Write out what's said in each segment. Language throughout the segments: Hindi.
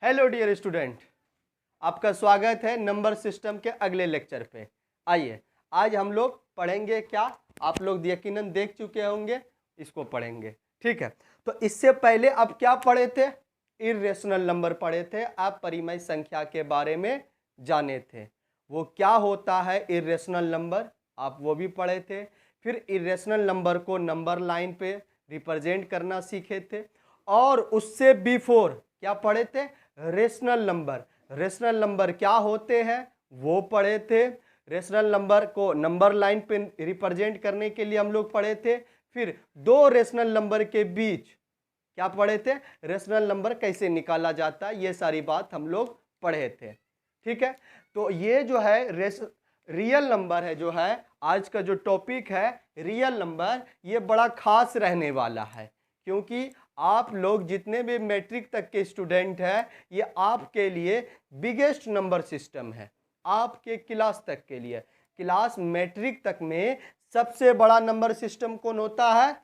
हेलो डियर स्टूडेंट, आपका स्वागत है नंबर सिस्टम के अगले लेक्चर पे। आइए आज हम लोग पढ़ेंगे क्या, आप लोग यकीनन देख चुके होंगे, इसको पढ़ेंगे। ठीक है, तो इससे पहले आप क्या पढ़े थे? इर्रेशनल नंबर पढ़े थे, आप परिमेय संख्या के बारे में जाने थे। वो क्या होता है इर्रेशनल नंबर, आप वो भी पढ़े थे। फिर इर्रेशनल नंबर को नंबर लाइन पे रिप्रेजेंट करना सीखे थे। और उससे बिफोर क्या पढ़े थे? Rational number. रेशनल नंबर क्या होते हैं वो पढ़े थे। रेशनल नंबर को नंबर लाइन पे रिप्रेजेंट करने के लिए हम लोग पढ़े थे। फिर दो रेशनल नंबर के बीच क्या पढ़े थे? रेशनल नंबर कैसे निकाला जाता है, ये सारी बात हम लोग पढ़े थे। ठीक है, तो ये जो है रियल नंबर है, जो है आज का जो टॉपिक है रियल नंबर, ये बड़ा खास रहने वाला है। क्योंकि आप लोग जितने भी मैट्रिक तक के स्टूडेंट हैं, ये आपके लिए बिगेस्ट नंबर सिस्टम है। आपके क्लास तक के लिए, क्लास मैट्रिक तक में सबसे बड़ा नंबर सिस्टम कौन होता है?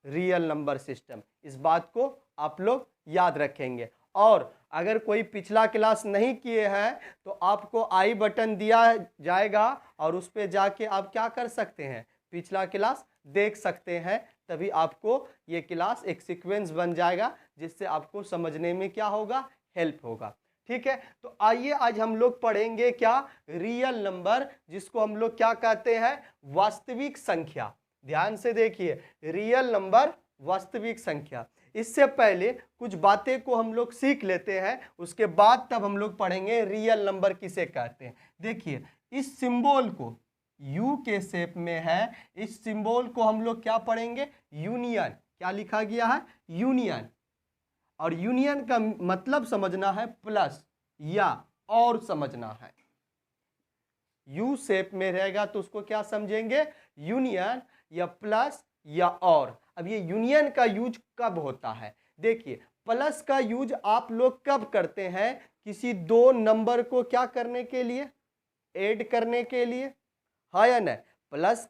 Real number system. इस बात को आप लोग याद रखेंगे। और अगर कोई पिछला क्लास नहीं किए हैं तो आपको आई बटन दिया जाएगा और उस पर जाके आप क्या कर सकते हैं? पिछला क्लास देख सकते हैं। तभी आपको ये क्लास एक सीक्वेंस बन जाएगा जिससे आपको समझने में क्या होगा? हेल्प होगा। ठीक है, तो आइए आज हम लोग पढ़ेंगे क्या? रियल नंबर, जिसको हम लोग क्या कहते हैं? वास्तविक संख्या। ध्यान से देखिए, रियल नंबर वास्तविक संख्या। इससे पहले कुछ बातें को हम लोग सीख लेते हैं, उसके बाद तब हम लोग पढ़ेंगे रियल नंबर किसे कहते हैं। देखिए, इस सिंबल को यू के शेप में है, इस सिंबल को हम लोग क्या पढ़ेंगे? यूनियन। क्या लिखा गया है? यूनियन। और यूनियन का मतलब समझना है प्लस या और समझना है। यू शेप में रहेगा तो उसको क्या समझेंगे? यूनियन या प्लस या और। अब ये यूनियन का यूज कब होता है? देखिए, प्लस का यूज आप लोग कब करते हैं? किसी दो नंबर को क्या करने के लिए? ऐड करने के लिए, हाँ या नहीं? प्लस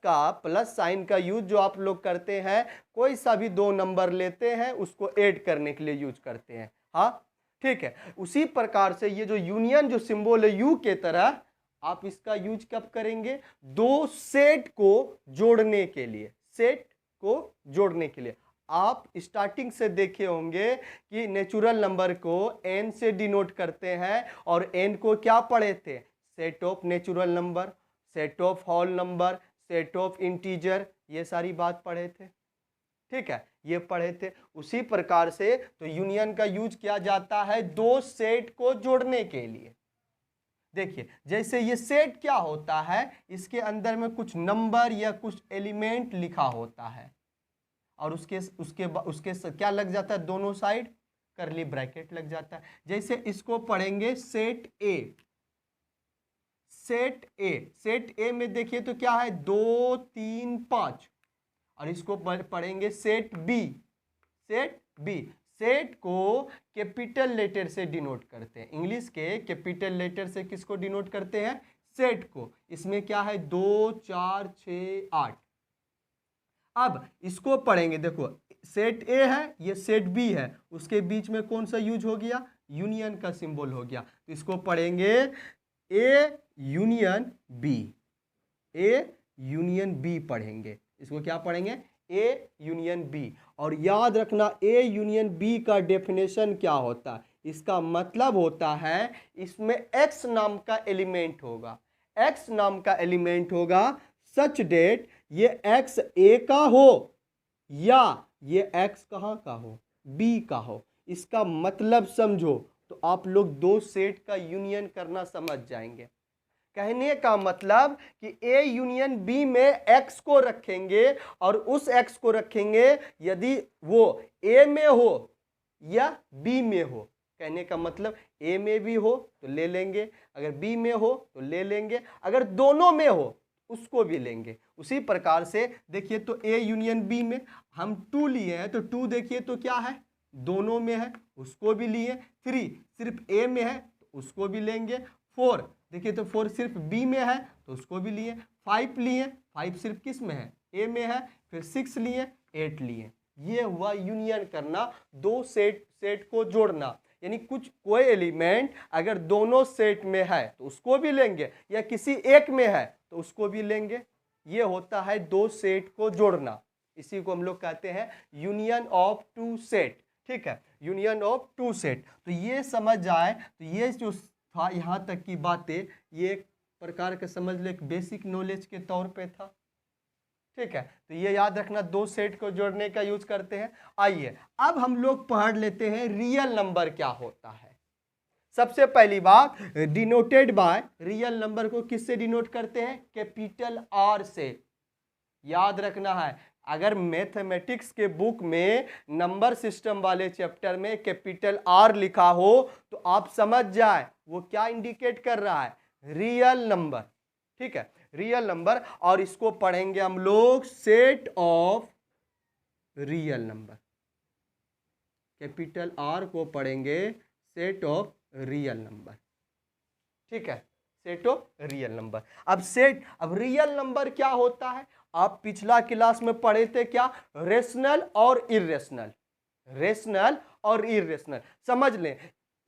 साइन का यूज जो आप लोग करते हैं, कोई सा भी दो नंबर लेते हैं उसको ऐड करने के लिए यूज करते हैं। हाँ, ठीक है। उसी प्रकार से ये जो यूनियन जो सिंबल है यू के तरह, आप इसका यूज कब करेंगे? दो सेट को जोड़ने के लिए। सेट को जोड़ने के लिए आप स्टार्टिंग से देखे होंगे कि नेचुरल नंबर को n से डिनोट करते हैं। और n को क्या पढ़े थे? Set of natural number, set of whole number, set of integer, ये सारी बात पढ़े थे। ठीक है, ये पढ़े थे। उसी प्रकार से तो यूनियन का यूज किया जाता है दो सेट को जोड़ने के लिए। देखिए, जैसे ये सेट क्या होता है, इसके अंदर में कुछ नंबर या कुछ एलिमेंट लिखा होता है और उसके क्या लग जाता है? दोनों साइड करली ब्रैकेट लग जाता है। जैसे इसको पढ़ेंगे सेट ए। सेट ए में देखिए तो क्या है? 2 3 5। और इसको पढ़ेंगे सेट बी। सेट को कैपिटल लेटर से डिनोट करते हैं। इंग्लिश के कैपिटल लेटर से किसको डिनोट करते हैं? सेट को। इसमें क्या है? 2 4 6 8। अब इसको पढ़ेंगे, देखो सेट ए है, ये सेट बी है, उसके बीच में कौन सा यूज हो गया? यूनियन का सिंबल हो गया। तो इसको पढ़ेंगे A union B. A union B पढ़ेंगे। इसको क्या पढ़ेंगे? A union B. और याद रखना, ए यूनियन बी का डेफिनेशन क्या होता है? इसका मतलब होता है इसमें एक्स नाम का एलिमेंट होगा। एक्स नाम का एलिमेंट होगा सच डेट ये एक्स ए का हो या ये एक्स कहाँ का हो? बी का हो। इसका मतलब समझो तो आप लोग दो सेट का यूनियन करना समझ जाएंगे। कहने का मतलब कि ए यूनियन बी में एक्स को रखेंगे और उस एक्स को रखेंगे यदि वो ए में हो या बी में हो। कहने का मतलब ए में भी हो तो ले लेंगे, अगर बी में हो तो ले लेंगे, अगर दोनों में हो उसको भी लेंगे। उसी प्रकार से देखिए, तो ए यूनियन बी में हम 2 लिए हैं तो 2 देखिए तो क्या है? दोनों में है, उसको भी लिए। 3 सिर्फ ए में है तो उसको भी लेंगे। 4 देखिए तो 4 सिर्फ बी में है तो उसको भी लिए। 5 लिए, 5 सिर्फ किस में है? ए में है। फिर 6 लिए, 8 लिए। ये हुआ यूनियन करना, दो सेट को जोड़ना। यानी कुछ कोई एलिमेंट अगर दोनों सेट में है तो उसको भी लेंगे, या किसी एक में है तो उसको भी लेंगे। ये होता है दो सेट को जोड़ना, इसी को हम लोग कहते हैं यूनियन ऑफ टू सेट। ठीक है, यूनियन ऑफ टू सेट। तो ये समझ जाए तो ये जो था यहाँ तक की बातें, ये एक प्रकार का समझ लो एक बेसिक नॉलेज के तौर पे था। ठीक है, तो ये याद रखना, दो सेट को जोड़ने का यूज करते हैं। आइए अब हम लोग पढ़ लेते हैं रियल नंबर क्या होता है। सबसे पहली बात, डिनोटेड बाय, रियल नंबर को किससे डिनोट करते हैं? कैपिटल आर से। याद रखना है, अगर मैथमेटिक्स के बुक में नंबर सिस्टम वाले चैप्टर में कैपिटल आर लिखा हो तो आप समझ जाए वो क्या इंडिकेट कर रहा है, रियल नंबर। ठीक है, रियल नंबर, और इसको पढ़ेंगे हम लोग set of real number. Capital R को पढ़ेंगे सेट ऑफ रियल नंबर। ठीक है, सेट ऑफ रियल नंबर। अब रियल नंबर क्या होता है? आप पिछला क्लास में पढ़े थे क्या? रेशनल और इरेशनल। रेशनल और इरेशनल समझ लें,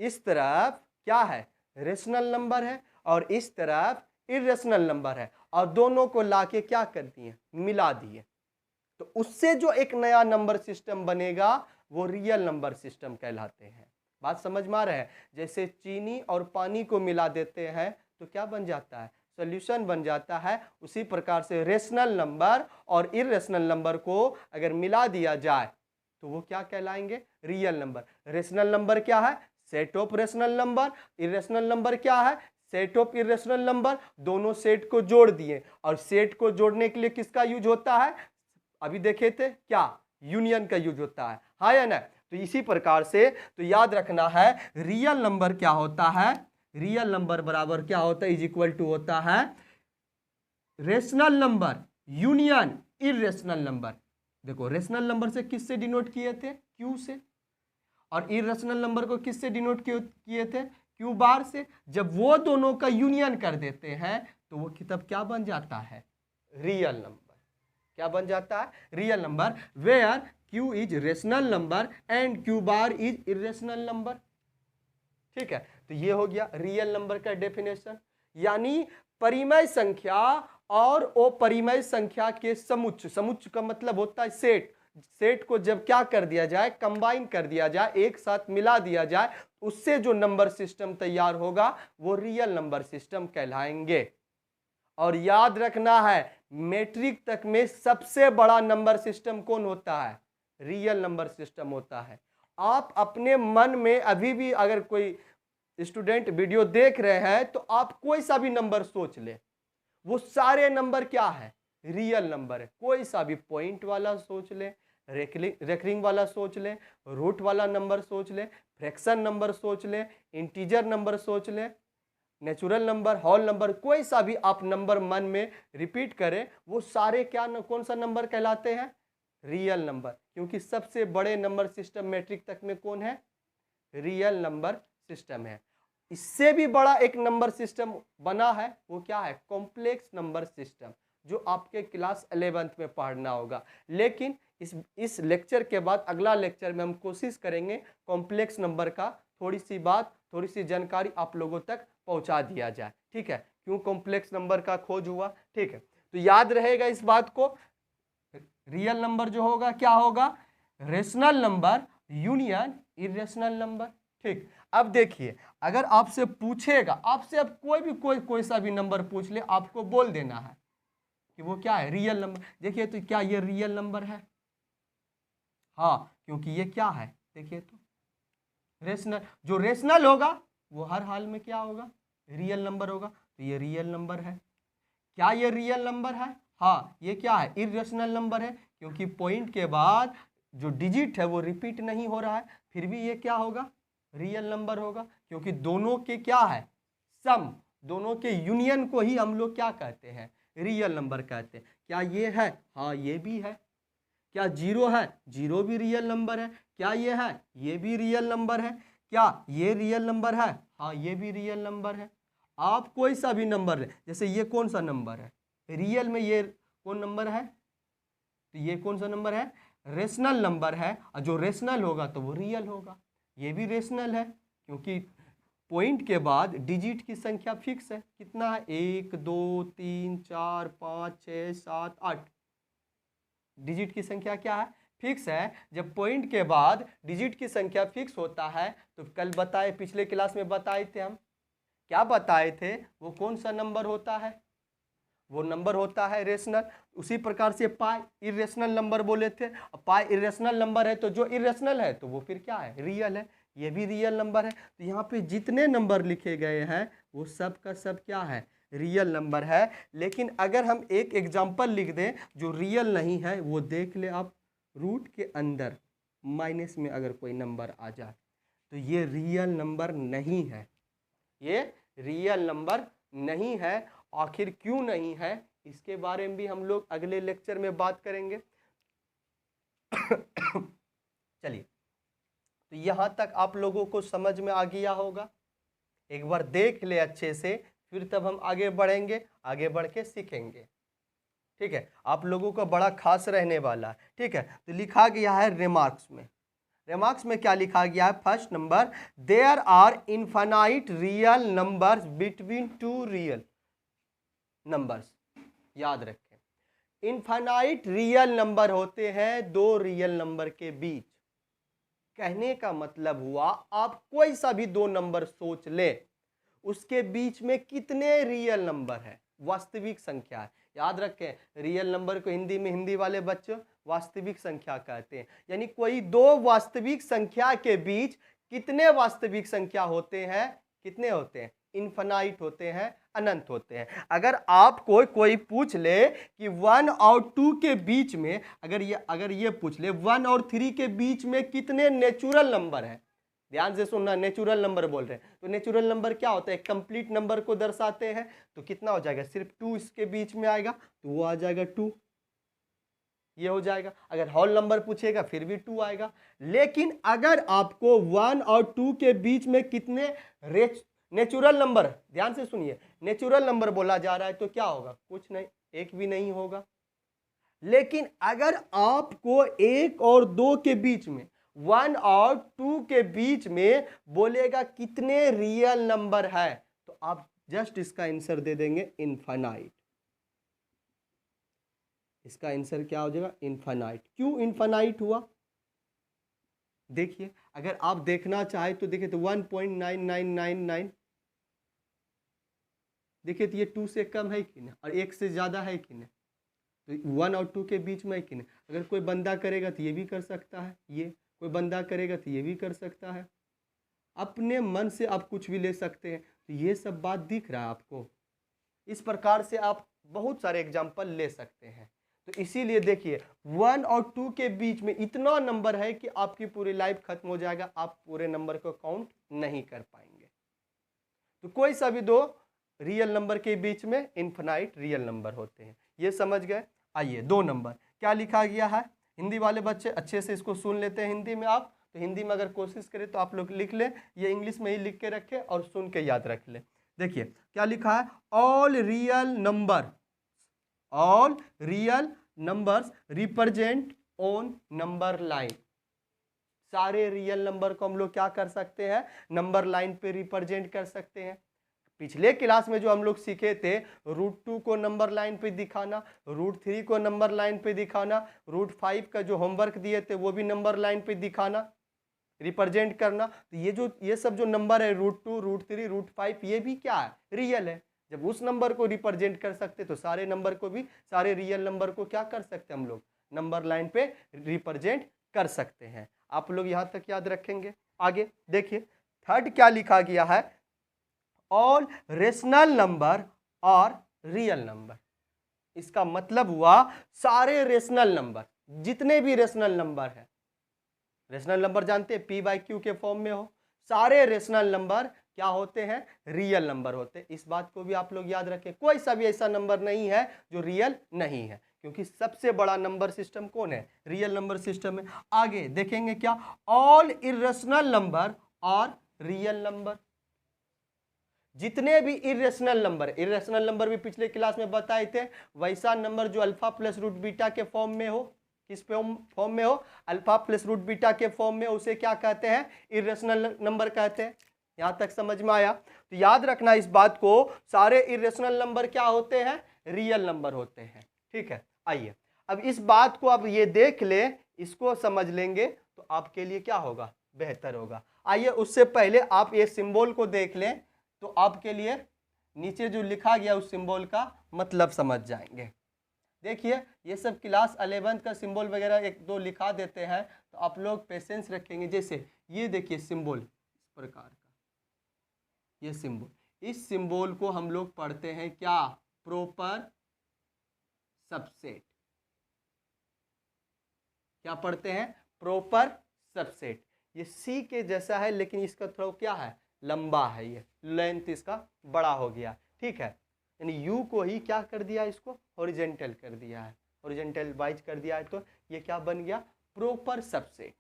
इस तरफ क्या है? रेशनल नंबर है और इस तरफ इरेशनल नंबर है, और दोनों को लाके क्या कर दिए? मिला दिए। तो उससे जो एक नया नंबर सिस्टम बनेगा वो रियल नंबर सिस्टम कहलाते हैं। बात समझ में आ रहा है? जैसे चीनी और पानी को मिला देते हैं तो क्या बन जाता है? सॉल्यूशन बन जाता है। उसी प्रकार से रेशनल नंबर और इरेशनल नंबर को अगर मिला दिया जाए तो वो क्या कहलाएंगे? Real number. रेशनल नंबर क्या है? Set of rational number. Irrational number क्या है? Set of irrational number. दोनों सेट को जोड़ दिए, और सेट को जोड़ने के लिए किसका यूज होता है? अभी देखे थे क्या? यूनियन का यूज होता है, हाँ या ना? तो इसी प्रकार से तो याद रखना है, रियल नंबर क्या होता है? रियल नंबर बराबर क्या होता है? इज इक्वल टू होता है rational number union irrational number. देखो, रेशनल नंबर से किससे डिनोट किए थे? क्यू से। और इरेशनल नंबर को किससे डिनोट किए थे? क्यू बार से। जब वो दोनों का यूनियन कर देते हैं तो वो तब क्या बन जाता है? Real number. क्या बन जाता है? Real number. Where Q is rational number and Q bar is irrational number. ठीक है, तो ये हो गया रियल नंबर का डेफिनेशन। यानी परिमेय संख्या और अपरिमेय संख्या के समुच्चय। समुच्चय का मतलब होता है सेट। सेट को जब क्या कर दिया जाए? कंबाइन कर दिया जाए, एक साथ मिला दिया जाए, उससे जो नंबर सिस्टम तैयार होगा वो रियल नंबर सिस्टम कहलाएंगे। और याद रखना है, मैट्रिक तक में सबसे बड़ा नंबर सिस्टम कौन होता है? रियल नंबर सिस्टम होता है। आप अपने मन में अभी भी अगर कोई स्टूडेंट वीडियो देख रहे हैं तो आप कोई सा भी नंबर सोच ले, वो सारे नंबर क्या है? रियल नंबर है। कोई सा भी पॉइंट वाला सोच ले, रेकरिंग वाला सोच ले, रूट वाला नंबर सोच ले, फ्रैक्शन नंबर सोच ले, इंटीजर नंबर सोच ले, नेचुरल नंबर, होल नंबर, कोई सा भी आप नंबर मन में रिपीट करें, वो सारे क्या कौन सा नंबर कहलाते हैं? Real number. क्योंकि सबसे बड़े नंबर सिस्टम मैट्रिक तक में कौन है? रियल नंबर सिस्टम है। इससे भी बड़ा एक नंबर सिस्टम बना है, वो क्या है? कॉम्प्लेक्स नंबर सिस्टम, जो आपके क्लास 11th में पढ़ना होगा। लेकिन इस लेक्चर के बाद अगला लेक्चर में हम कोशिश करेंगे कॉम्प्लेक्स नंबर का थोड़ी सी बात, थोड़ी सी जानकारी आप लोगों तक पहुंचा दिया जाए। ठीक है, क्यों कॉम्प्लेक्स नंबर का खोज हुआ। ठीक है, तो याद रहेगा इस बात को, रियल नंबर जो होगा क्या होगा? Rational number union irrational number. ठीक, अब देखिए, अगर आपसे पूछेगा, आपसे अब कोई सा भी नंबर पूछ ले, आपको बोल देना है कि वो क्या है? Real number. देखिए, तो क्या ये रियल नंबर है? हाँ, क्योंकि ये क्या है? देखिए तो रेशनल, जो रेशनल होगा वो हर हाल में क्या होगा? रियल नंबर होगा। तो ये रियल नंबर है। क्या ये रियल नंबर है? हाँ। ये क्या है? इरेशनल नंबर है, क्योंकि पॉइंट के बाद जो डिजिट है वो रिपीट नहीं हो रहा है, फिर भी ये क्या होगा? रियल नंबर होगा, क्योंकि दोनों के क्या है? सम, दोनों के यूनियन को ही हम लोग क्या कहते हैं? रियल नंबर कहते हैं। क्या ये है? हाँ, ये भी है। क्या जीरो है? जीरो भी रियल नंबर है। क्या ये है? ये भी रियल नंबर है। क्या ये रियल नंबर है? हाँ, ये भी रियल नंबर है। आप कोई सा भी नंबर है, जैसे ये कौन सा नंबर है? रियल में ये कौन नंबर है? तो ये कौन सा नंबर है? रेशनल नंबर है, और जो रेशनल होगा तो वो रियल होगा। ये भी रेशनल है, क्योंकि पॉइंट के बाद डिजिट की संख्या फिक्स है। कितना है? 1 2 3 4 5 6 7 8। डिजिट की संख्या क्या है? फिक्स है। जब पॉइंट के बाद डिजिट की संख्या फिक्स होता है तो कल बताए, पिछले क्लास में बताए थे हम, क्या बताए थे? वो कौन सा नंबर होता है? वो नंबर होता है रेशनल। उसी प्रकार से पाई इरेशनल नंबर बोले थे। पाई इरेशनल नंबर है तो जो इरेशनल है तो वो फिर क्या है? रियल है। ये भी रियल नंबर है। तो यहाँ पे जितने नंबर लिखे गए हैं वो सब का सब क्या है? रियल नंबर है। लेकिन अगर हम एक एग्जाम्पल लिख दें जो रियल नहीं है, वो देख ले आप, रूट के अंदर माइनस में अगर कोई नंबर आ जाए तो ये रियल नंबर नहीं है। ये रियल नंबर नहीं है। आखिर क्यों नहीं है, इसके बारे में भी हम लोग अगले लेक्चर में बात करेंगे। चलिए, तो यहां तक आप लोगों को समझ में आ गया होगा। एक बार देख ले अच्छे से, फिर तब हम आगे बढ़ेंगे, आगे बढ़ के सीखेंगे। ठीक है, आप लोगों का बड़ा खास रहने वाला है। ठीक है, तो लिखा गया है रिमार्क्स में। रिमार्क्स में क्या लिखा गया है? First number, there are infinite real numbers between two real numbers. याद रखें, इनफाइनाइट रियल नंबर होते हैं दो रियल नंबर के बीच। कहने का मतलब हुआ, आप कोई सा भी दो नंबर सोच ले, उसके बीच में कितने रियल नंबर है? वास्तविक संख्या है। याद रखें, रियल नंबर को हिंदी में, हिंदी वाले बच्चों, वास्तविक संख्या कहते हैं। यानी कोई दो वास्तविक संख्या के बीच कितने वास्तविक संख्या होते हैं? कितने होते हैं? इनफाइनाइट होते हैं, अनंत होते हैं। अगर आपको कोई पूछ ले कि 1 और 2 के बीच में, अगर ये पूछ ले 1 और 3 के बीच में कितने नेचुरल नंबर है, ध्यान से सुनना, नेचुरल नंबर बोल रहे हैं, तो नेचुरल नंबर क्या होता है? कंप्लीट नंबर को दर्शाते हैं। तो कितना हो जाएगा? सिर्फ 2 इसके बीच में आएगा तो वो आ जाएगा 2, ये हो जाएगा। अगर होल नंबर पूछेगा फिर भी 2 आएगा। लेकिन अगर आपको 1 और 2 के बीच में कितने नेचुरल नंबर, ध्यान से सुनिए, नेचुरल नंबर बोला जा रहा है तो क्या होगा? कुछ नहीं, एक भी नहीं होगा। लेकिन अगर आपको 1 और 2 के बीच में, 1 और 2 के बीच में बोलेगा कितने रियल नंबर है, तो आप जस्ट इसका आंसर दे देंगे इनफाइनाइट। इसका आंसर क्या हो जाएगा? इनफाइनाइट। क्यों इनफाइनाइट हुआ? देखिए, अगर आप देखना चाहे तो देखिए, तो 1.9999, देखिए तो ये 2 से कम है कि नहीं, और 1 से ज़्यादा है कि नहीं, तो 1 और 2 के बीच में है कि नहीं। अगर कोई बंदा करेगा तो ये भी कर सकता है, ये कोई बंदा करेगा तो ये भी कर सकता है। अपने मन से आप कुछ भी ले सकते हैं। तो ये सब बात दिख रहा है आपको। इस प्रकार से आप बहुत सारे एग्जाम्पल ले सकते हैं। तो इसीलिए देखिए, 1 और 2 के बीच में इतना नंबर है कि आपकी पूरी लाइफ खत्म हो जाएगा, आप पूरे नंबर को काउंट नहीं कर पाएंगे। तो कोई सा भी दो रियल नंबर के बीच में इनफाइनाइट रियल नंबर होते हैं। ये समझ गए? आइए, 2 नंबर क्या लिखा गया है? हिंदी वाले बच्चे अच्छे से इसको सुन लेते हैं हिंदी में। आप तो हिंदी में अगर कोशिश करें तो आप लोग लिख लें, ये इंग्लिश में ही लिख के रखें और सुन के याद रख लें। देखिए क्या लिखा है? All real numbers represent on number line. सारे रियल नंबर को हम लोग क्या कर सकते हैं? नंबर लाइन पे रिप्रेजेंट कर सकते हैं। पिछले क्लास में जो हम लोग सीखे थे, √2 को नंबर लाइन पे दिखाना, √3 को नंबर लाइन पे दिखाना, √5 का जो होमवर्क दिए थे वो भी नंबर लाइन पे दिखाना, रिप्रेजेंट करना। तो ये सब जो नंबर है, √2, √3, √5, ये भी क्या है? रियल है। जब उस नंबर को रिप्रेजेंट कर सकते तो सारे नंबर को भी, सारे रियल नंबर को क्या कर सकते हम लोग? नंबर लाइन पे रिप्रेजेंट कर सकते हैं। आप लोग यहां तक याद रखेंगे। आगे देखिए, थर्ड क्या लिखा गया है? ऑल रेशनल नंबर और रियल नंबर। इसका मतलब हुआ सारे रेशनल नंबर, जितने भी रेशनल नंबर है, रेशनल नंबर जानते हैं P/Q के फॉर्म में हो, सारे रेशनल नंबर क्या होते हैं? रियल नंबर होते हैं। इस बात को भी आप लोग याद रखें। कोई सा भी ऐसा नंबर नहीं है जो रियल नहीं है, क्योंकि सबसे बड़ा नंबर सिस्टम कौन है? रियल नंबर सिस्टम है। आगे देखेंगे क्या? ऑल इरेशनल नंबर और रियल नंबर। जितने भी इरेशनल नंबर भी पिछले क्लास में बताए थे, वैसा नंबर जो अल्फा प्लस रूट बीटा के फॉर्म में हो, किस फॉर्म में हो? अल्फा प्लस रूट बीटा के फॉर्म में, उसे क्या कहते हैं? इरेशनल नंबर कहते हैं। यहाँ तक समझ में आया? तो याद रखना इस बात को, सारे इरेशनल नंबर क्या होते हैं? रियल नंबर होते हैं। ठीक है, आइए अब इस बात को अब ये देख ले, इसको समझ लेंगे तो आपके लिए क्या होगा? बेहतर होगा। आइए उससे पहले आप ये सिंबल को देख लें तो आपके लिए नीचे जो लिखा गया उस सिंबल का मतलब समझ जाएंगे। देखिए ये सब क्लास 11 का सिंबल वगैरह एक दो लिखा देते हैं तो आप लोग पेशेंस रखेंगे। जैसे ये देखिए सिंबल इस प्रकार का, ये सिंबल, इस सिंबल को हम लोग पढ़ते हैं क्या? Proper subset. क्या पढ़ते हैं? Proper subset. ये सी के जैसा है लेकिन इसका थोड़ा क्या है? लंबा है, ये लेंथ इसका बड़ा हो गया। ठीक है, यानी यू को ही क्या कर दिया? इसको हॉरिजेंटल कर दिया है, हॉरिजेंटल वाइज कर दिया है, तो ये क्या बन गया? Proper subset.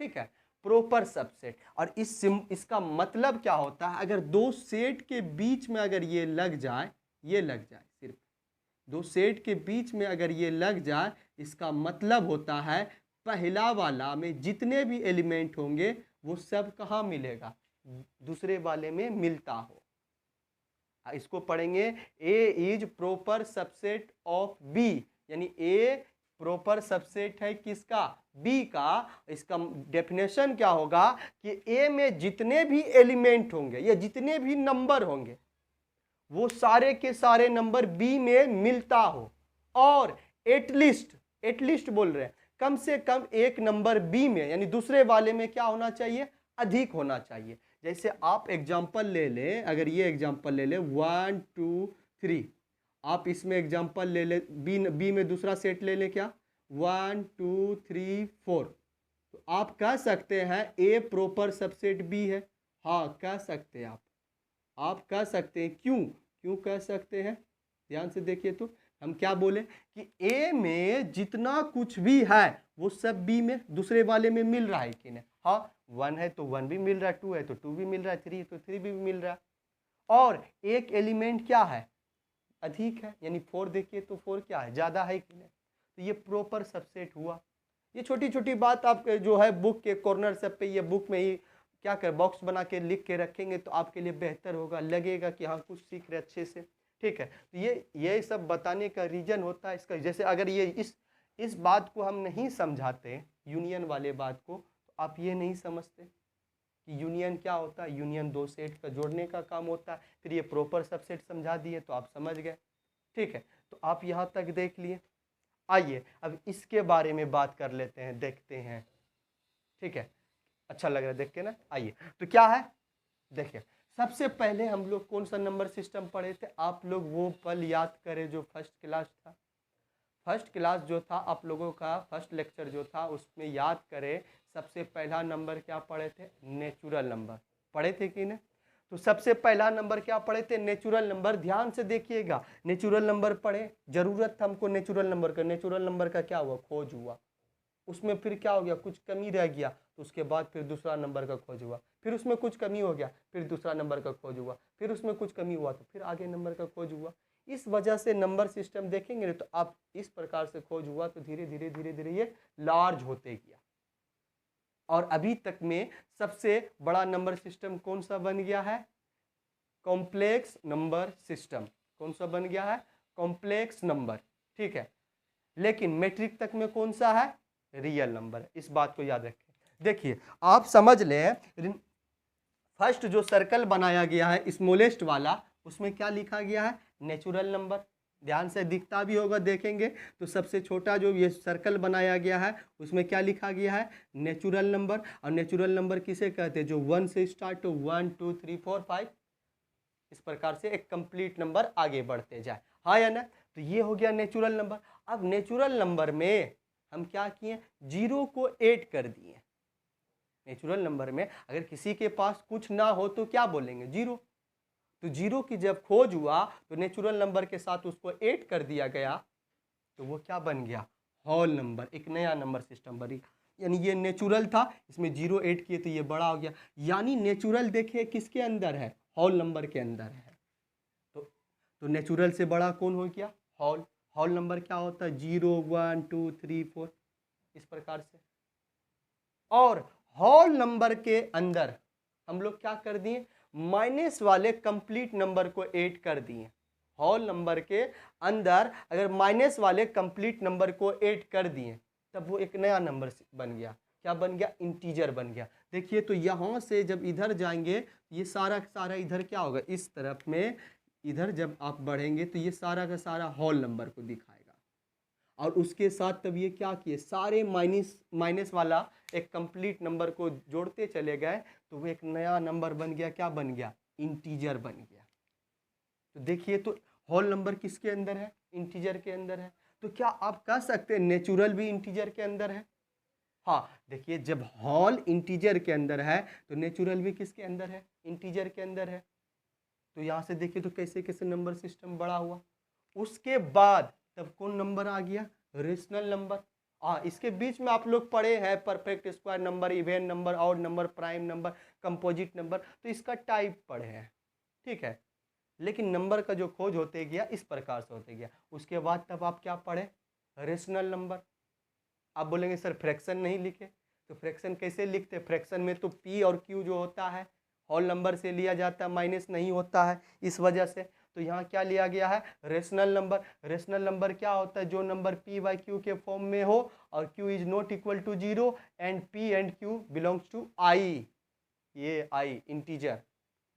ठीक है, प्रॉपर सबसेट। और इसका मतलब क्या होता है? अगर दो सेट के बीच में अगर ये लग जाए, ये लग जाए, सिर्फ दो सेट के बीच में अगर ये लग जाए, इसका मतलब होता है पहला वाला में जितने भी एलिमेंट होंगे वो सब कहाँ मिलेगा? दूसरे वाले में मिलता हो। इसको पढ़ेंगे A is proper subset of B, यानी ए प्रॉपर सबसेट है किसका? बी का। इसका डेफिनेशन क्या होगा कि ए में जितने भी एलिमेंट होंगे या जितने भी नंबर होंगे वो सारे के सारे नंबर बी में मिलता हो, और एटलीस्ट बोल रहे हैं कम से कम एक नंबर बी में यानी दूसरे वाले में क्या होना चाहिए? अधिक होना चाहिए। जैसे आप एग्जांपल ले लें, अगर ये एग्जांपल ले लें 1 2 3, आप इसमें एग्जांपल ले लें बी में दूसरा सेट ले लें, क्या 1 2 3 4, तो आप कह सकते हैं ए प्रॉपर सबसेट बी है। हाँ कह सकते हैं आप कह सकते हैं। क्यों कह सकते हैं? ध्यान से देखिए तो हम क्या बोले कि ए में जितना कुछ भी है वो सब बी में दूसरे वाले में मिल रहा है कि नहीं? हाँ, 1 है तो 1 भी मिल रहा है, 2 है तो 2 भी मिल रहा है, 3 है तो 3 भी मिल रहा है, और एक एलिमेंट क्या है? अधिक है, यानी 4 देखिए तो 4 क्या है? ज़्यादा है कि नहीं? तो ये प्रॉपर सबसेट हुआ। ये छोटी छोटी बात आप जो है बुक के कॉर्नर सब पे, ये बुक में ही क्या कर बॉक्स बना के लिख के रखेंगे तो आपके लिए बेहतर होगा, लगेगा कि हाँ कुछ सीख रहे अच्छे से। ठीक है, तो ये सब बताने का रीजन होता है इसका। जैसे अगर ये इस बात को हम नहीं समझाते, यूनियन वाले बात को, तो आप ये नहीं समझते कि यूनियन क्या होता है। यूनियन दो सेट का जोड़ने का काम होता है। फिर ये प्रॉपर सबसेट समझा दिए तो आप समझ गए। ठीक है, तो आप यहाँ तक देख लिए। आइए अब इसके बारे में बात कर लेते हैं, देखते हैं। ठीक है, अच्छा लग रहा है देख के ना। आइए तो क्या है, देखिए सबसे पहले हम लोग कौन सा नंबर सिस्टम पढ़े थे? आप लोग वो पल याद करें जो फर्स्ट क्लास था। फर्स्ट क्लास जो था आप लोगों का, फर्स्ट लेक्चर जो था उसमें याद करें सबसे पहला नंबर क्या पढ़े थे? नेचुरल नंबर पढ़े थे कि नहीं? तो सबसे पहला नंबर क्या पढ़े थे? Natural number. ध्यान से देखिएगा, नेचुरल नंबर पढ़े, जरूरत था हमको नेचुरल नंबर का। नेचुरल नंबर का क्या हुआ? खोज हुआ। उसमें फिर क्या हो गया? कुछ कमी रह गया, तो उसके बाद फिर दूसरा नंबर का खोज हुआ। फिर उसमें कुछ कमी हो गया, फिर दूसरा नंबर का खोज हुआ। फिर उसमें कुछ कमी हुआ तो फिर आगे नंबर का खोज हुआ। इस वजह से नंबर सिस्टम देखेंगे तो आप इस प्रकार से खोज हुआ तो धीरे धीरे धीरे धीरे ये लार्ज होते गया। और अभी तक में सबसे बड़ा नंबर सिस्टम कौन सा बन गया है? Complex number system. कौन सा बन गया है? Complex number. ठीक है, लेकिन मैट्रिक तक में कौन सा है? Real number. इस बात को याद रखें। देखिए आप समझ लें, फर्स्ट जो सर्कल बनाया गया है स्मॉलेस्ट वाला, उसमें क्या लिखा गया है? Natural number. ध्यान से दिखता भी होगा, देखेंगे तो सबसे छोटा जो ये सर्कल बनाया गया है उसमें क्या लिखा गया है? Natural number. और नेचुरल नंबर किसे कहते हैं? जो 1 से स्टार्ट हो, 1 2 3 4 5, इस प्रकार से एक कंप्लीट नंबर आगे बढ़ते जाए। हाँ या ना? तो ये हो गया नेचुरल नंबर। अब नेचुरल नंबर में हम क्या किए? जीरो को ऐड कर दिए। नेचुरल नंबर में अगर किसी के पास कुछ ना हो तो क्या बोलेंगे? जीरो। तो जीरो की जब खोज हुआ तो नेचुरल नंबर के साथ उसको ऐड कर दिया गया, तो वो क्या बन गया? Whole number. एक नया नंबर सिस्टम बनी। यानी ये नेचुरल था, इसमें जीरो ऐड किए तो ये बड़ा हो गया। यानी नेचुरल देखिए किसके अंदर है? होल नंबर के अंदर है। तो नेचुरल से बड़ा कौन हो गया? होल। होल नंबर क्या होता है? 0 1 2 3 4, इस प्रकार से। और होल नंबर के अंदर हम लोग क्या कर दिए, माइनस वाले कंप्लीट नंबर को ऐड कर दिए। होल नंबर के अंदर अगर माइनस वाले कंप्लीट नंबर को ऐड कर दिए तब वो एक नया नंबर बन गया। क्या बन गया, इंटीजर बन गया। देखिए तो यहाँ से जब इधर जाएंगे ये सारा का सारा इधर क्या होगा, इस तरफ में इधर जब आप बढ़ेंगे तो ये सारा का सारा होल नंबर को दिखाएगा। और उसके साथ तब ये क्या किए, सारे माइनस वाला एक कंप्लीट नंबर को जोड़ते चले गए तो वो एक नया नंबर बन गया। क्या बन गया, इंटीजर बन गया। तो देखिए तो होल नंबर किसके अंदर है, इंटीजर के अंदर है। तो क्या आप कह सकते हैं नेचुरल भी इंटीजर के अंदर है? हाँ, देखिए जब होल इंटीजर के अंदर है तो नेचुरल भी किसके अंदर है, इंटीजर के अंदर है। तो यहाँ से देखिए तो कैसे कैसे नंबर सिस्टम बड़ा हुआ। उसके बाद तब कौन नंबर आ गया, रेशनल नंबर। इसके बीच में आप लोग पढ़े हैं perfect square number, even number, odd number, prime number, composite number, तो इसका टाइप पढ़े हैं, ठीक है। लेकिन नंबर का जो खोज होते गया इस प्रकार से होते गया। उसके बाद तब आप क्या पढ़े, रेशनल नंबर। आप बोलेंगे सर फ्रैक्शन नहीं लिखे, तो फ्रैक्शन कैसे लिखते, फ्रैक्शन में तो पी और क्यू जो होता है होल नंबर से लिया जाता है, माइनस नहीं होता है, इस वजह से। तो यहाँ क्या लिया गया है, रेशनल नंबर। रेशनल नंबर क्या होता है, जो नंबर पी बाई क्यू के फॉर्म में हो और Q is not equal to 0 and P and Q belongs to I, ये आई इंटीजर।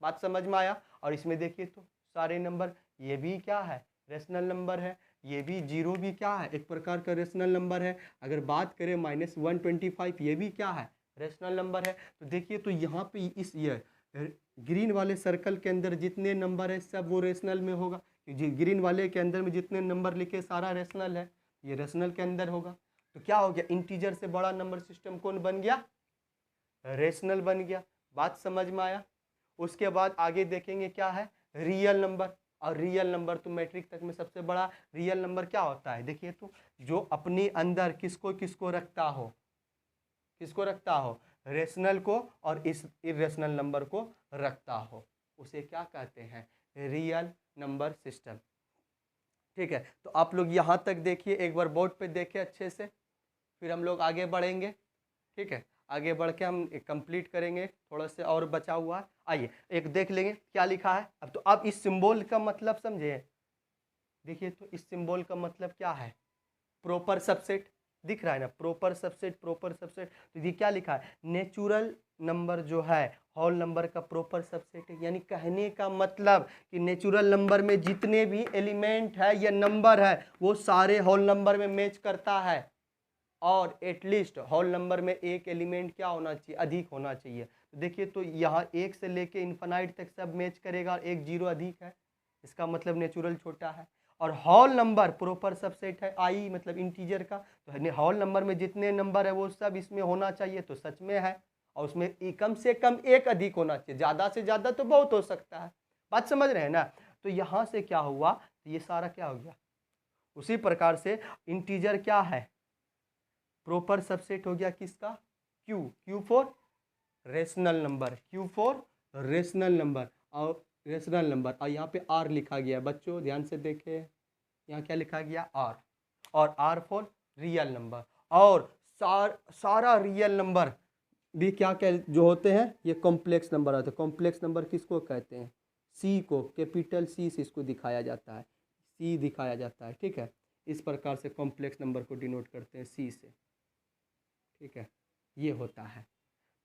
बात समझ में आया। और इसमें देखिए तो सारे नंबर, ये भी क्या है, रेशनल नंबर है, ये भी 0 भी क्या है, एक प्रकार का रेशनल नंबर है। अगर बात करें -125, ये भी क्या है, रेशनल नंबर है। तो देखिए तो यहाँ पे इस ये ग्रीन वाले सर्कल के अंदर जितने नंबर है सब वो रेशनल में होगा। ग्रीन वाले के अंदर में जितने नंबर लिखे सारा रेशनल है, ये रेशनल के अंदर होगा। तो क्या हो गया, इंटीजर से बड़ा नंबर सिस्टम कौन बन गया, रेशनल बन गया। बात समझ में आया। उसके बाद आगे देखेंगे क्या है, रियल नंबर। और रियल नंबर तो मैट्रिक तक में सबसे बड़ा रियल नंबर क्या होता है, देखिए तो जो अपने अंदर किसको किसको रखता हो, किसको रखता हो, रेशनल को और इस इरेशनल नंबर को रखता हो, उसे क्या कहते हैं, रियल नंबर सिस्टम। ठीक है, तो आप लोग यहाँ तक देखिए, एक बार बोर्ड पे देखिए अच्छे से, फिर हम लोग आगे बढ़ेंगे। ठीक है, आगे बढ़ के हम कंप्लीट करेंगे, थोड़ा से और बचा हुआ है। आइए एक देख लेंगे क्या लिखा है। अब तो आप इस सिंबल का मतलब समझे। देखिए तो इस सिंबल का मतलब क्या है, प्रॉपर सबसेट दिख रहा है ना, प्रॉपर सबसेट, प्रॉपर सबसेट। तो ये क्या लिखा है, नेचुरल नंबर जो है होल नंबर का प्रॉपर सबसेट है। यानी कहने का मतलब कि नेचुरल नंबर में जितने भी एलिमेंट है या नंबर है वो सारे होल नंबर में मैच करता है। और एटलीस्ट होल नंबर में एक एलिमेंट क्या होना चाहिए, अधिक होना चाहिए। तो देखिए तो यहाँ 1 से लेके इन्फिनाइट तक सब मैच करेगा और एक 0 अधिक है, इसका मतलब नेचुरल छोटा है। और होल नंबर प्रॉपर सबसेट है, आई मतलब इंटीजर का। तो होल नंबर में जितने नंबर है वो सब इसमें होना चाहिए, तो सच में है। और उसमें कम से कम एक अधिक होना चाहिए, ज़्यादा से ज़्यादा तो बहुत हो सकता है। बात समझ रहे हैं ना। तो यहाँ से क्या हुआ, तो ये सारा क्या हो गया। उसी प्रकार से इंटीजर क्या है, प्रॉपर सबसेट हो गया किसका, Q, Q for rational number, Q for rational number और रेशनल नंबर। और यहाँ पे आर लिखा गया है बच्चों, ध्यान से देखें, यहाँ क्या लिखा गया, आर। और आर फॉर रियल नंबर। और सारा रियल नंबर भी क्या कह जो होते हैं, ये कॉम्प्लेक्स नंबर होते हैं। कॉम्प्लेक्स नंबर किसको कहते हैं, सी को, कैपिटल सी से इसको दिखाया जाता है, सी दिखाया जाता है। ठीक है, इस प्रकार से कॉम्प्लेक्स नंबर को डिनोट करते हैं सी से। ठीक है, ये होता है।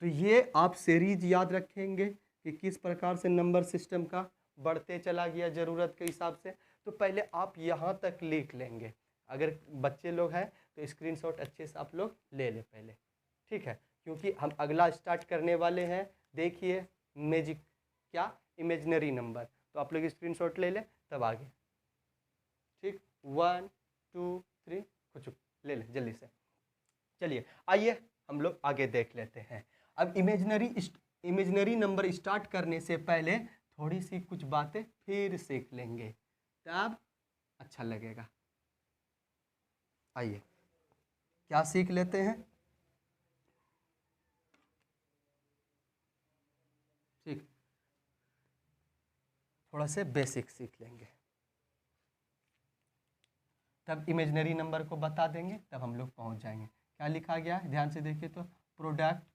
तो ये आप सीरीज याद रखेंगे कि किस प्रकार से नंबर सिस्टम का बढ़ते चला गया ज़रूरत के हिसाब से। तो पहले आप यहाँ तक लिख लेंगे, अगर बच्चे लोग हैं तो स्क्रीनशॉट अच्छे से आप लोग ले लें पहले। ठीक है, क्योंकि हम अगला स्टार्ट करने वाले हैं। देखिए मैजिक क्या, इमेजिनरी नंबर। तो आप लोग स्क्रीनशॉट ले लें तब आगे। ठीक, 1 2 3 कुछ ले लें जल्दी से। चलिए आइए हम लोग आगे देख लेते हैं। अब इमेजिनरी नंबर स्टार्ट करने से पहले थोड़ी सी कुछ बातें फिर सीख लेंगे, तब अच्छा लगेगा। आइए क्या सीख लेते हैं। ठीक, थोड़ा से बेसिक सीख लेंगे, तब इमेजिनरी नंबर को बता देंगे, तब हम लोग पहुंच जाएंगे। क्या लिखा गया है ध्यान से देखिए तो, प्रोडक्ट।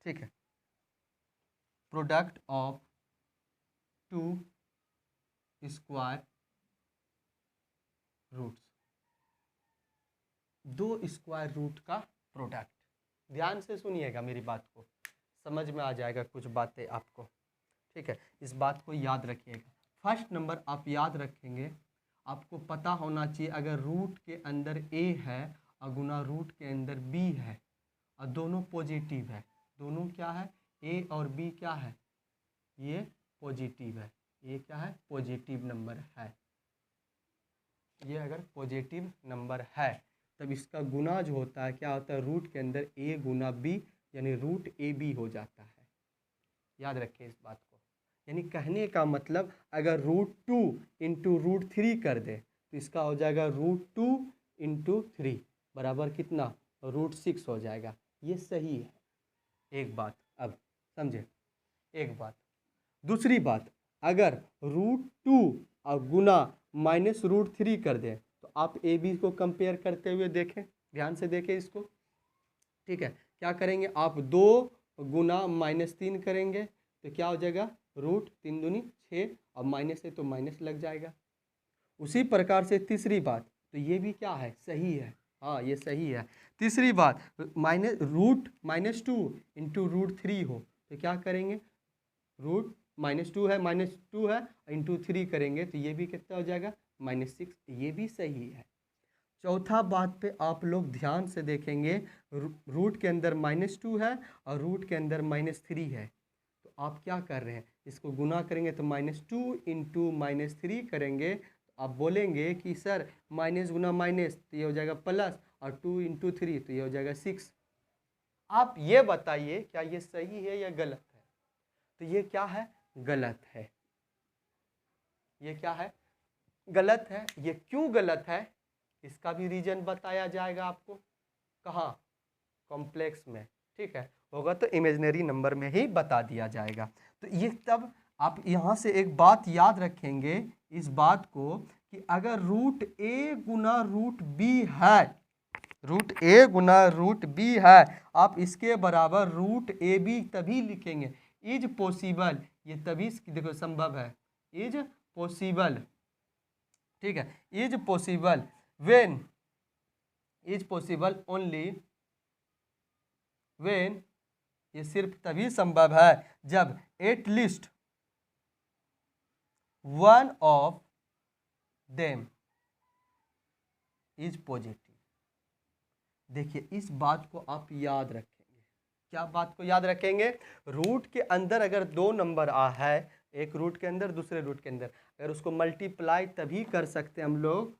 ठीक है, product of two square roots, दो स्क्वायर रूट का प्रोडक्ट। ध्यान से सुनिएगा मेरी बात को, समझ में आ जाएगा कुछ बातें आपको, ठीक है। इस बात को याद रखिएगा। फर्स्ट नंबर आप याद रखेंगे, आपको पता होना चाहिए अगर रूट के अंदर a है और गुना रूट के अंदर b है और दोनों पॉजिटिव है, दोनों क्या है, a और b क्या है, ये पॉजिटिव है, ये क्या है, पॉजिटिव नंबर है। ये अगर पॉजिटिव नंबर है तब इसका गुना जो होता है क्या होता है, रूट के अंदर a गुना b यानी रूट ab हो जाता है। याद रखिए इस बात को। यानी कहने का मतलब अगर रूट 2 इंटू रूट 3 कर दे तो इसका हो जाएगा रूट 2 इंटू 3 बराबर कितना, रूट 6 हो जाएगा। ये सही है, एक बात अब समझे, एक बात। दूसरी बात, अगर रूट 2 और गुना माइनस रूट 3 कर दें तो आप ए बी को कंपेयर करते हुए देखें, ध्यान से देखें इसको, ठीक है। क्या करेंगे आप, 2 गुना माइनस 3 करेंगे तो क्या हो जाएगा, रूट 3 दूनी 6 और माइनस है तो माइनस लग जाएगा। उसी प्रकार से तीसरी बात, तो ये भी क्या है, सही है, हाँ ये सही है। तीसरी बात, -2 इंटू रूट 3 हो तो क्या करेंगे, रूट -2 है इंटू 3 करेंगे तो ये भी कितना हो जाएगा, -6, ये भी सही है। चौथा बात पे आप लोग ध्यान से देखेंगे, रूट के अंदर -2 है और रूट के अंदर -3 है, तो आप क्या कर रहे हैं, इसको गुना करेंगे तो -2 इंटू -3 करेंगे तो आप बोलेंगे कि सर माइनस गुना माइनस तो ये हो जाएगा प्लस और 2 इंटू 3 तो ये हो जाएगा 6। आप ये बताइए क्या ये सही है या गलत है, तो ये क्या है, गलत है। ये क्या है, गलत है। ये क्यों गलत है इसका भी रीजन बताया जाएगा आपको, कहाँ, कॉम्प्लेक्स में, ठीक है, होगा तो इमेजिनरी नंबर में ही बता दिया जाएगा। तो ये तब आप यहाँ से एक बात याद रखेंगे इस बात को कि अगर रूट a गुना रूट b है, रूट a गुना रूट b है, आप इसके बराबर रूट ए बी तभी लिखेंगे, इज पॉसिबल, ये तभी देखो संभव है, इज पॉसिबल, ठीक है, is possible when, is possible only when, ये सिर्फ तभी संभव है जब at least one of them is positive. देखिए इस बात को आप याद रखेंगे, क्या बात को याद रखेंगे, रूट के अंदर अगर दो नंबर आ है, एक रूट के अंदर दूसरे रूट के अंदर, अगर उसको मल्टीप्लाई तभी कर सकते हैं हम लोग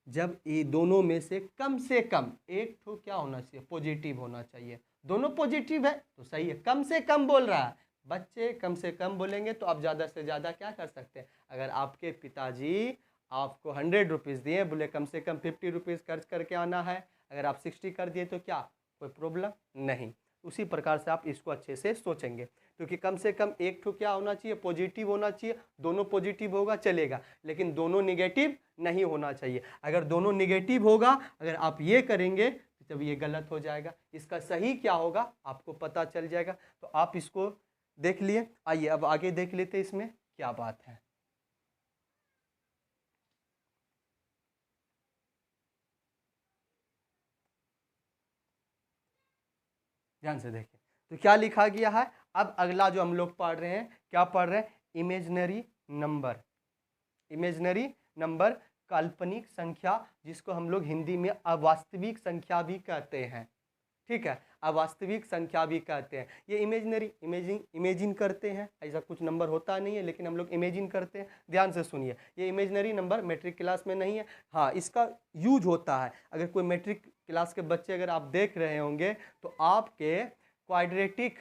जब ये दोनों में से कम एक तो क्या होना चाहिए, पॉजिटिव होना चाहिए। दोनों पॉजिटिव है तो सही है, कम से कम बोल रहा है बच्चे, कम से कम बोलेंगे तो आप ज़्यादा से ज़्यादा क्या कर सकते हैं। अगर आपके पिताजी आपको 100 रुपीज़ दिए, बोले कम से कम 50 रुपीज़ खर्च करके आना है, अगर आप 60 कर दिए तो क्या कोई प्रॉब्लम नहीं। उसी प्रकार से आप इसको अच्छे से सोचेंगे, क्योंकि कम से कम एक तो क्या होना चाहिए, पॉजिटिव होना चाहिए। दोनों पॉजिटिव होगा चलेगा, लेकिन दोनों निगेटिव नहीं होना चाहिए। अगर दोनों निगेटिव होगा, अगर आप ये करेंगे तो जब ये गलत हो जाएगा। इसका सही क्या होगा आपको पता चल जाएगा, तो आप इसको देख लिए। आइए अब आगे देख लेते हैं इसमें क्या बात है। ध्यान से देखिए तो क्या लिखा गया है। अब अगला जो हम लोग पढ़ रहे हैं, क्या पढ़ रहे हैं, इमेजिनरी नंबर। इमेजिनरी नंबर काल्पनिक संख्या, जिसको हम लोग हिंदी में अवास्तविक संख्या भी कहते हैं, ठीक है, अवास्तविक संख्या भी कहते हैं। ये इमेजिनरी, इमेजिन करते हैं, ऐसा कुछ नंबर होता नहीं है लेकिन हम लोग इमेजिन करते हैं। ध्यान से सुनिए, ये इमेजिनरी नंबर मैट्रिक क्लास में नहीं है, हाँ इसका यूज होता है। अगर कोई मैट्रिक क्लास के बच्चे अगर आप देख रहे होंगे तो आपके क्वाड्रेटिक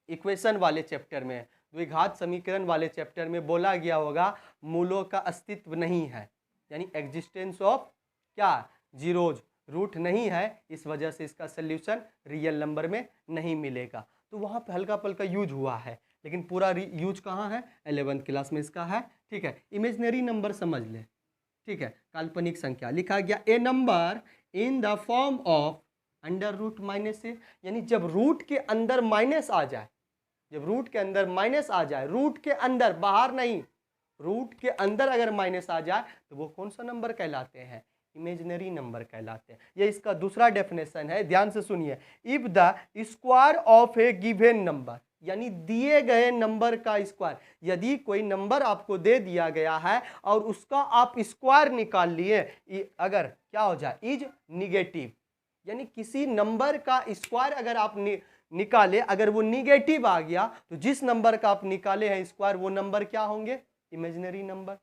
इक्वेशन वाले चैप्टर में, द्विघात समीकरण वाले चैप्टर में बोला गया होगा मूलों का अस्तित्व नहीं है, यानी एग्जिस्टेंस ऑफ क्या, जीरोज, रूट नहीं है, इस वजह से इसका सल्यूशन रियल नंबर में नहीं मिलेगा। तो वहाँ पे हल्का पल्का यूज हुआ है, लेकिन पूरा यूज कहाँ है, 11th क्लास में इसका है, ठीक है। इमेजिनरी नंबर समझ ले, ठीक है, काल्पनिक संख्या लिखा गया a number in the form of under root minus A, यानी जब रूट के अंदर माइनस आ जाए, जब रूट के अंदर माइनस आ जाए, रूट के अंदर, बाहर नहीं, रूट के अंदर अगर माइनस आ जाए तो वो कौन सा नंबर कहलाते हैं? इमेजिनरी नंबर कहलाते हैं। ये इसका दूसरा डेफिनेशन है, ध्यान से सुनिए। If the square of A given number, यानी दिए गए नंबर का स्क्वायर, यदि कोई नंबर आपको दे दिया गया है और उसका आप स्क्वायर निकाल लिए, अगर क्या हो जाए, इज निगेटिव, यानी किसी नंबर का स्क्वायर अगर आप निकाले, अगर वो निगेटिव आ गया तो जिस नंबर का आप निकाले हैं स्क्वायर, वो नंबर क्या होंगे? Imaginary number.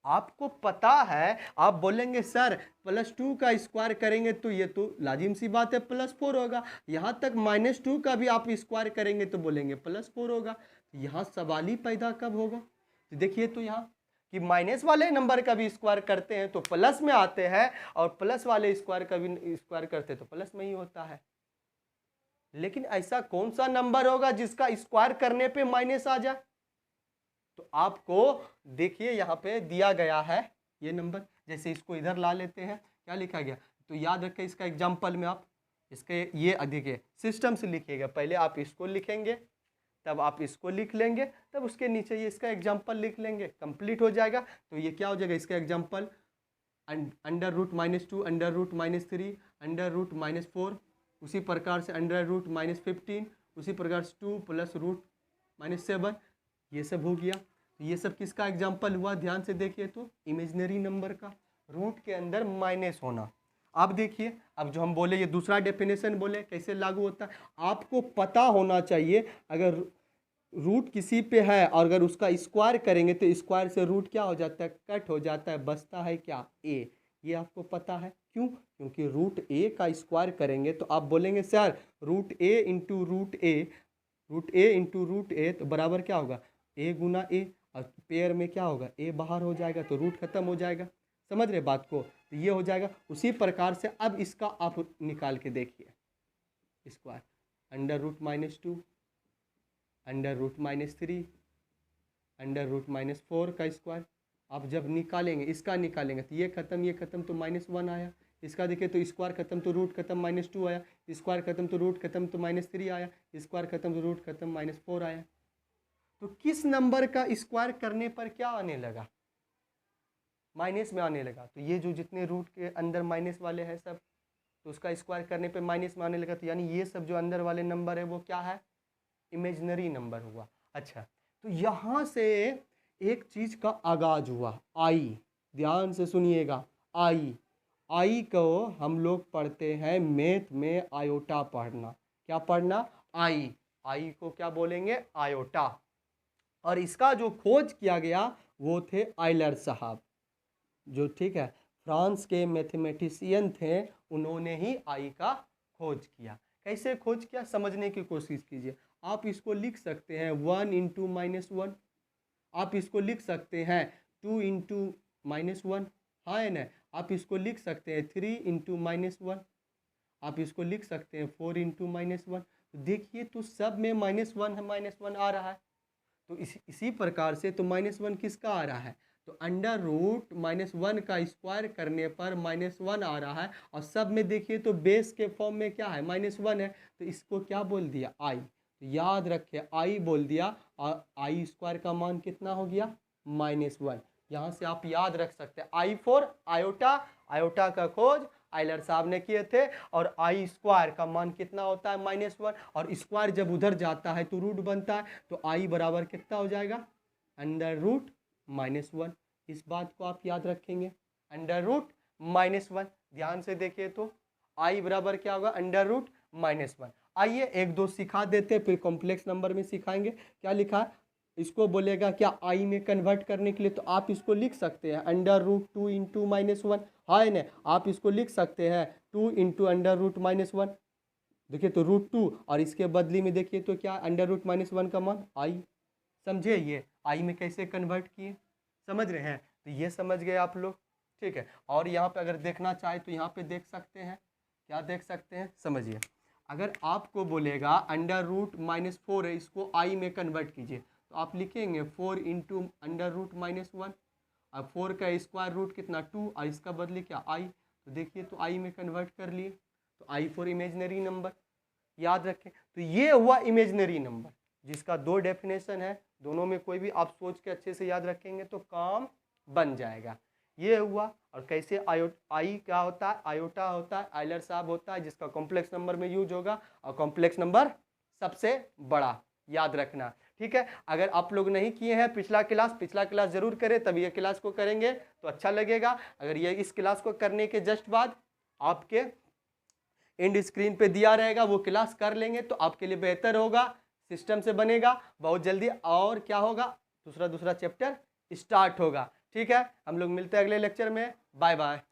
आपको पता है, आप बोलेंगे सर +2 का स्क्वायर करेंगे तो ये तो लाजिम सी बात है +4 होगा, यहां तक -2 का भी आप स्क्वायर करेंगे तो बोलेंगे +4 होगा। तो यहाँ सवाल ही पैदा कब होगा? तो देखिए तो यहाँ कि माइनस वाले नंबर का भी स्क्वायर करते हैं तो प्लस में आते हैं, और प्लस वाले स्क्वायर का भी स्क्वायर करते हैं तो प्लस में ही होता है। लेकिन ऐसा कौन सा नंबर होगा जिसका स्क्वायर करने पे माइनस आ जाए? तो आपको देखिए यहाँ पे दिया गया है ये नंबर, जैसे इसको इधर ला लेते हैं, क्या लिखा गया, तो याद रखें इसका एग्जाम्पल में आप इसके ये देखिए सिस्टम से लिखिएगा, पहले आप इसको लिखेंगे, तब आप इसको लिख लेंगे, तब उसके नीचे ये इसका एग्जाम्पल लिख लेंगे, कंप्लीट हो जाएगा। तो ये क्या हो जाएगा, इसका एग्जाम्पल √-2, √-3, √-4, उसी प्रकार से √-15, उसी प्रकार से 2 + √-7, ये सब हो गया। ये सब किसका एग्जाम्पल हुआ? ध्यान से देखिए तो इमेजिनरी नंबर का, रूट के अंदर माइनस होना। अब देखिए, अब जो हम बोले ये दूसरा डेफिनेशन बोले कैसे लागू होता है, आपको पता होना चाहिए। अगर रूट किसी पे है और अगर उसका स्क्वायर करेंगे तो स्क्वायर से रूट क्या हो जाता है? कट हो जाता है, बचता है क्या? ए। ये आपको पता है क्यों? क्योंकि √a का स्क्वायर करेंगे तो आप बोलेंगे सर √a इंटू √a तो बराबर क्या होगा? a गुना a, और पेयर में क्या होगा? a बाहर हो जाएगा तो रूट खत्म हो जाएगा। समझ रहे बात को? तो ये हो जाएगा। उसी प्रकार से अब इसका आप निकाल के देखिए स्क्वायर, √-2, √-3, √-4 का स्क्वायर। आप जब निकालेंगे, इसका निकालेंगे तो ये खत्म तो -1 आया। इसका देखिए तो स्क्वायर खत्म तो रूट खत्म -2 आया, स्क्वायर खत्म तो रूट खत्म तो -3 आया, स्क्वायर खत्म तो रूट खत्म -4 आया। तो किस नंबर का स्क्वायर करने पर क्या आने लगा? माइनस में आने लगा। तो ये जो जितने रूट के अंदर माइनस वाले हैं सब, तो उसका स्क्वायर करने पे माइनस में आने लगा। तो यानी ये सब जो अंदर वाले नंबर है वो क्या है? इमेजिनरी नंबर हुआ। अच्छा, तो यहाँ से एक चीज का आगाज हुआ, आई। ध्यान से सुनिएगा, आई को हम लोग पढ़ते हैं मैथ में आयोटा पढ़ना। क्या पढ़ना? आई को क्या बोलेंगे? आयोटा। और इसका जो खोज किया गया वो थे आयलर साहब, जो ठीक है फ्रांस के मैथमेटिशियन थे, उन्होंने ही आई का खोज किया। कैसे खोज किया समझने की कोशिश कीजिए। आप इसको लिख सकते हैं 1 × -1, आप इसको लिख सकते हैं 2 × -1, हाँ है ना। आप इसको लिख सकते हैं 3 × -1, आप इसको लिख सकते हैं 4 × -1। तो देखिए तो सब में -1 है, -1 आ रहा है। तो इसी प्रकार से तो -1 किसका आ रहा है? तो √-1 का स्क्वायर करने पर -1 आ रहा है, और सब में देखिए तो बेस के फॉर्म में क्या है? -1 है। तो इसको क्या बोल दिया? आई। तो याद रखे आई बोल दिया, और आई स्क्वायर का मान कितना हो गया? -1। यहाँ से आप याद रख सकते हैं I फॉर आयोटा, आयोटा का खोज आयलर साहब ने किए थे। और आई स्क्वायर का मान कितना होता है? -1। और स्क्वायर जब उधर जाता है तो रूट बनता है, तो आई बराबर कितना हो जाएगा? √-1। इस बात को आप याद रखेंगे, √-1। ध्यान से देखिए तो आई बराबर क्या होगा? √-1। आइए एक दो सिखा देते, फिर कॉम्प्लेक्स नंबर में सिखाएंगे। क्या लिखा है? इसको बोलेगा क्या आई में कन्वर्ट करने के लिए, तो आप इसको लिख सकते हैं √2 × -1, हाँ ना। आप इसको लिख सकते हैं 2 × √-1। देखिए तो √2, और इसके बदली में देखिए तो क्या √-1 का मान आई। समझे ये आई में कैसे कन्वर्ट किए? समझ रहे हैं? तो ये समझ गए आप लोग, ठीक है। और यहाँ पे अगर देखना चाहे तो यहाँ पे देख सकते हैं, क्या देख सकते हैं समझिए। अगर आपको बोलेगा √-4 है, इसको आई में कन्वर्ट कीजिए, तो आप लिखेंगे 4 × √-1, और 4 का स्क्वायर रूट कितना? 2, और इसका बदले क्या? आई। तो देखिए तो आई में कन्वर्ट कर लिए, तो आई फॉर इमेजिनरी नंबर। याद रखें, तो ये हुआ इमेजिनरी नंबर। जिसका 2 डेफिनेशन है, दोनों में कोई भी आप सोच के अच्छे से याद रखेंगे तो काम बन जाएगा। ये हुआ। और कैसे आई क्या होता है, आयोटा होता है, आइलर साहब होता है, जिसका कॉम्प्लेक्स नंबर में यूज होगा, और कॉम्प्लेक्स नंबर सबसे बड़ा, याद रखना। ठीक है, अगर आप लोग नहीं किए हैं पिछला क्लास जरूर करें, तब ये क्लास को करेंगे तो अच्छा लगेगा। अगर ये इस क्लास को करने के जस्ट बाद आपके एंड स्क्रीन पे दिया रहेगा, वो क्लास कर लेंगे तो आपके लिए बेहतर होगा, सिस्टम से बनेगा बहुत जल्दी। और क्या होगा, दूसरा चैप्टर स्टार्ट होगा। ठीक है, हम लोग मिलते हैं अगले लेक्चर में। Bye bye.